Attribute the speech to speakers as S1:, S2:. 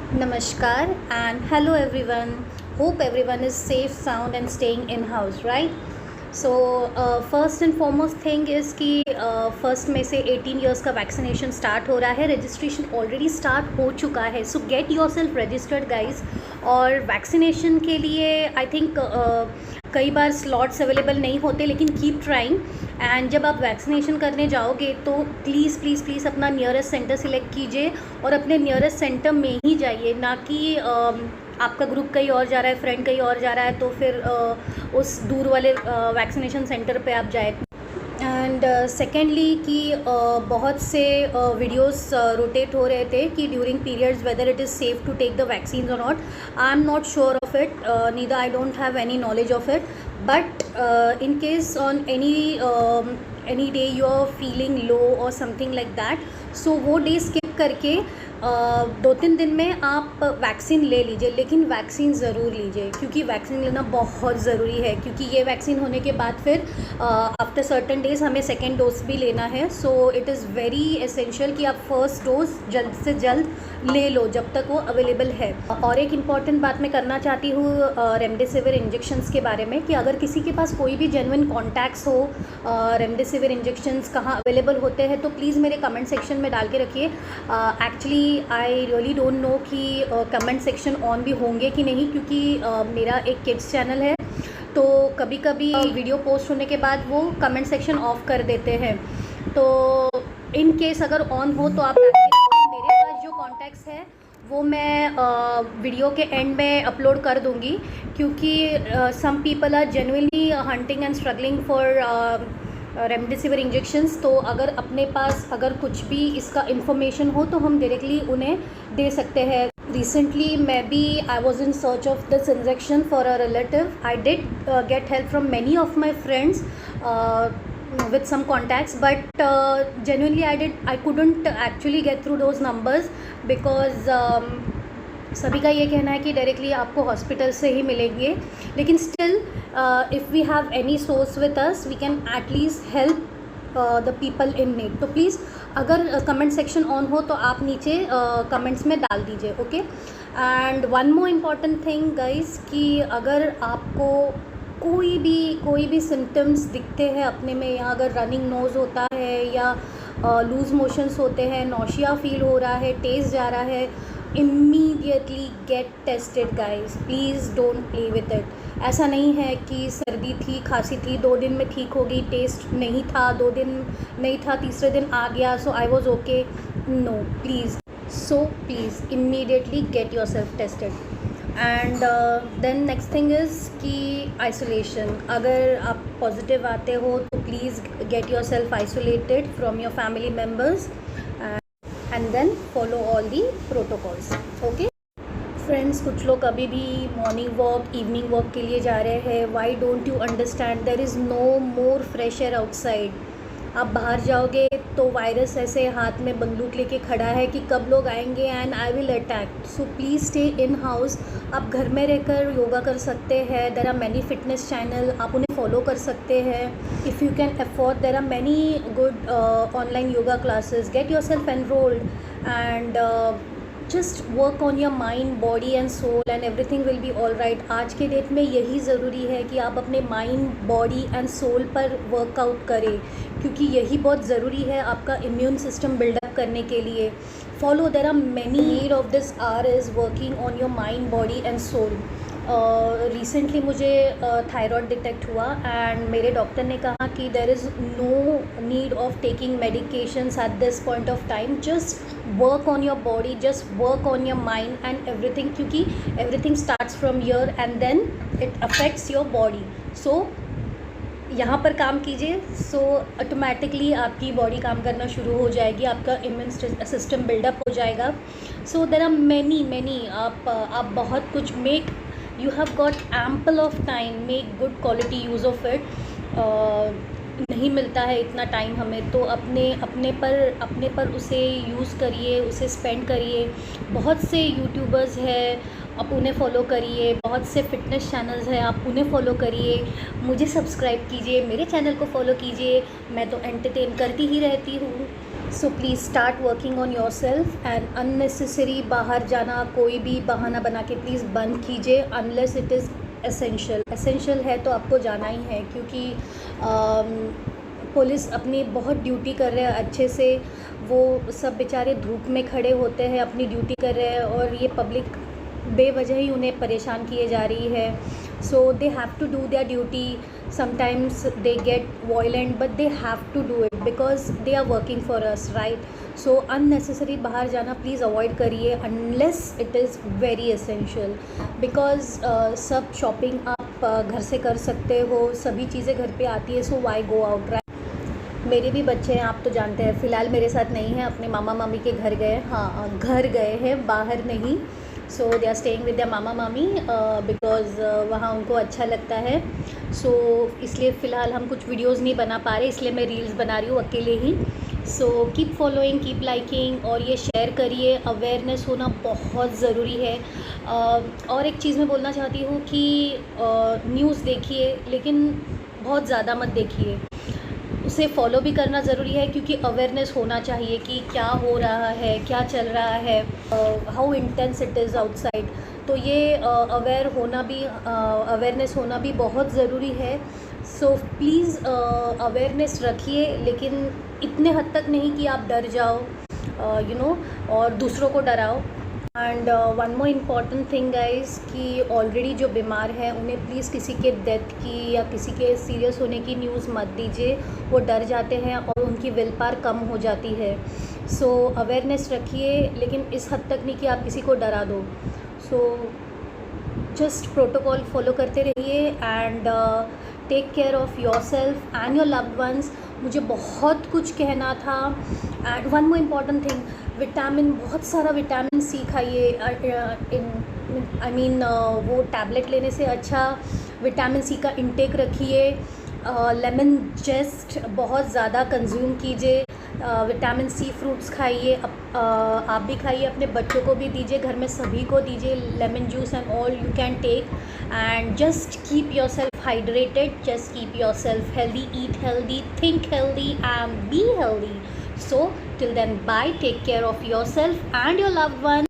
S1: Namaskar and hello everyone. Hope everyone is safe, sound and staying in house, right? So first and foremost thing is कि first में से 18 years का vaccination start हो रहा है. Registration already start हो चुका है. सो get your self registered guys. और वैक्सीनेशन के लिए आई थिंक कई बार स्लॉट्स अवेलेबल नहीं होते, लेकिन कीप ट्राइंग. एंड जब आप वैक्सीनेशन करने जाओगे तो प्लीज़ प्लीज़ प्लीज़ अपना नियरेस्ट सेंटर सिलेक्ट कीजिए और अपने नियरेस्ट सेंटर में ही जाइए, ना कि आपका ग्रुप कहीं और जा रहा है, फ्रेंड कहीं और जा रहा है तो फिर उस दूर वाले वैक्सीनेशन सेंटर पे आप जाए. एंड सेकेंडली कि बहुत से वीडियोस रोटेट हो रहे थे कि during periods whether it is safe to take the vaccine और not. I am not sure of it, neither I don't have any knowledge of it. But in case on any day you are feeling low or something like that, so वो day skip करके 2-3 दिन में आप vaccine ले लीजिए, लेकिन vaccine ज़रूर लीजिए क्योंकि वैक्सीन लेना बहुत ज़रूरी है. क्योंकि ये वैक्सीन होने के बाद फिर आफ्टर सर्टन डेज़ हमें सेकेंड डोज भी लेना है. So it is very essential कि आप फर्स्ट डोज जल्द से जल्द ले लो जब तक वो अवेलेबल है. और एक इम्पॉर्टेंट बात मैं करना चाहती हूँ रेमडेसिविर इंजेक्शंस के बारे में कि अगर किसी के पास कोई भी जेन्युइन कॉन्टैक्ट्स हो रेमडेसिविर इंजेक्शंस कहाँ अवेलेबल होते हैं तो प्लीज़ मेरे कमेंट सेक्शन में डाल के रखिए. Actually I really don't know कि कमेंट सेक्शन ऑन भी होंगे कि नहीं, क्योंकि मेरा एक किड्स चैनल है तो कभी कभी वीडियो पोस्ट होने के बाद वो कमेंट सेक्शन ऑफ कर देते हैं. तो इन केस अगर ऑन हो तो आप मेरे पास जो कॉन्टैक्ट्स है वो मैं वीडियो के एंड में अपलोड कर दूंगी, क्योंकि some people are genuinely hunting and struggling for remdesivir injections. तो अगर अपने पास अगर कुछ भी इसका इन्फॉर्मेशन हो तो हम डायरेक्टली उन्हें दे सकते हैं. Recently maybe I was in search of this injection for a relative. I did get help from many of my friends with some contacts, but genuinely I couldn't actually get through those numbers because सभी का ये कहना है कि directly आपको hospital से ही मिलेंगे. लेकिन still if we have any source with us we can at least help the people in need. तो प्लीज़ अगर कमेंट सेक्शन ऑन हो तो आप नीचे कमेंट्स में डाल दीजिए. Okay. And one more important thing guys कि अगर आपको कोई भी सिम्टम्स दिखते हैं अपने में, या अगर रनिंग नोज़ होता है या लूज़ मोशंस होते हैं, नौशिया फील हो रहा है, टेस्ट जा रहा है, immediately get tested guys. please don't play with it. ऐसा नहीं है कि सर्दी थी, खांसी थी, 2 दिन में ठीक होगी, टेस्ट नहीं था, 2 दिन नहीं था, तीसरे दिन आ गया so I was okay. No please. So please immediately get yourself tested. And then next thing is कि आइसोलेशन. अगर आप पॉजिटिव आते हो तो please get yourself isolated from your family members and then follow all the protocols. okay friends, कुछ लोग अभी भी मॉर्निंग वॉक इवनिंग वॉक के लिए जा रहे हैं. why don't you understand there is no more fresh air outside. आप बाहर जाओगे तो वायरस ऐसे हाथ में बंदूक लेके खड़ा है कि कब लोग आएंगे and I will attack. So please stay in house. आप घर में रहकर योगा कर सकते हैं. There are many fitness channel, आप उन्हें फॉलो कर सकते हैं. If you can afford there are many good online yoga classes. Get yourself enrolled and just work on your mind, body and soul and everything will be all right. आज के date में यही ज़रूरी है कि आप अपने माइंड, बॉडी एंड सोल पर वर्कआउट करें, क्योंकि यही बहुत ज़रूरी है आपका इम्यून सिस्टम बिल्डअप करने के लिए. Follow. There are many need of this are is working on your mind, body and soul. Recently मुझे थायराइड डिटेक्ट हुआ एंड मेरे डॉक्टर ने कहा कि there is no need of taking medications at this point of time. Just work on your body, just work on your mind and everything, क्योंकि everything starts from your and then it affects your body. So यहाँ पर काम कीजिए. So automatically आपकी body काम करना शुरू हो जाएगी, आपका इम्यून सिस्टम बिल्डअप हो जाएगा. सो देर आर मैनी आप बहुत कुछ make. You have got ample of time, make good quality use of it. नहीं मिलता है इतना टाइम हमें, तो अपने पर उसे यूज़ करिए, उसे स्पेंड करिए. बहुत से यूट्यूबर्स हैं, आप उन्हें फॉलो करिए. बहुत से फिटनेस चैनल्स हैं, आप उन्हें फॉलो करिए. मुझे सब्सक्राइब कीजिए, मेरे चैनल को फॉलो कीजिए. मैं तो एंटरटेन करती ही रहती हूँ. So please start working on your self and unnecessary बाहर जाना कोई भी बहाना बना के प्लीज़ बंद कीजिए अनलेस इट इज़ एसेंशियल है तो आपको जाना ही है, क्योंकि पुलिस अपनी बहुत ड्यूटी कर रहे हैं अच्छे से। वो सब बेचारे धूप में खड़े होते हैं, अपनी ड्यूटी कर रहे हैं और ये पब्लिक बेवजह ही उन्हें परेशान किए जा रही है। So they have to do their duty. Sometimes they get violent but they have to do it because they are working for us, right. So unnecessary बाहर जाना प्लीज़ अवॉइड करिए unless it is very essential, because सब shopping आप घर से कर सकते हो, सभी चीज़ें घर पे आती है, सो वाई गो आउट, राइट। मेरे भी बच्चे हैं, आप तो जानते हैं। फ़िलहाल मेरे साथ नहीं है, अपने मामा मामी के घर गए, हाँ घर गए हैं, बाहर नहीं। So they are staying with their मामा मामी बिकॉज़ वहाँ उनको अच्छा लगता है। सो इसलिए फ़िलहाल हम कुछ वीडियोज़ नहीं बना पा रहे, इसलिए मैं रील्स बना रही हूँ अकेले ही। So keep following, keep liking और ये शेयर करिए। अवेयरनेस होना बहुत ज़रूरी है। और एक चीज़ मैं बोलना चाहती हूँ कि न्यूज़ देखिए लेकिन बहुत ज़्यादा मत देखिए, उसे फॉलो भी करना ज़रूरी है, क्योंकि अवेयरनेस होना चाहिए कि क्या हो रहा है, क्या चल रहा है, how intense it is outside. तो ये अवेयरनेस होना भी बहुत ज़रूरी है। सो प्लीज़ अवेयरनेस रखिए, लेकिन इतने हद तक नहीं कि आप डर जाओ और दूसरों को डराओ। And one more important thing guys कि ऑलरेडी जो बीमार हैं उन्हें प्लीज़ किसी के डेथ की या किसी के सीरियस होने की न्यूज़ मत दीजिए। वो डर जाते हैं और उनकी विल पावर कम हो जाती है। सो अवेयरनेस रखिए, लेकिन इस हद तक नहीं कि आप किसी को डरा दो। सो जस्ट प्रोटोकॉल फॉलो करते रहिए and take care of yourself and your loved ones. मुझे बहुत कुछ कहना था। And one more important thing, vitamin, बहुत सारा विटामिन सी खाइए। वो टैबलेट लेने से अच्छा विटामिन सी का इंटेक रखिए। लेमन जेस्ट बहुत ज़्यादा कंज्यूम कीजिए। विटामिन सी फ्रूट्स खाइए, आप भी खाइए, अपने बच्चों को भी दीजिए, घर में सभी को दीजिए। Lemon juice and all you can take and just keep yourself hydrated, just keep yourself healthy, eat healthy, think healthy and be healthy. So till then, bye, take care of yourself and your loved ones.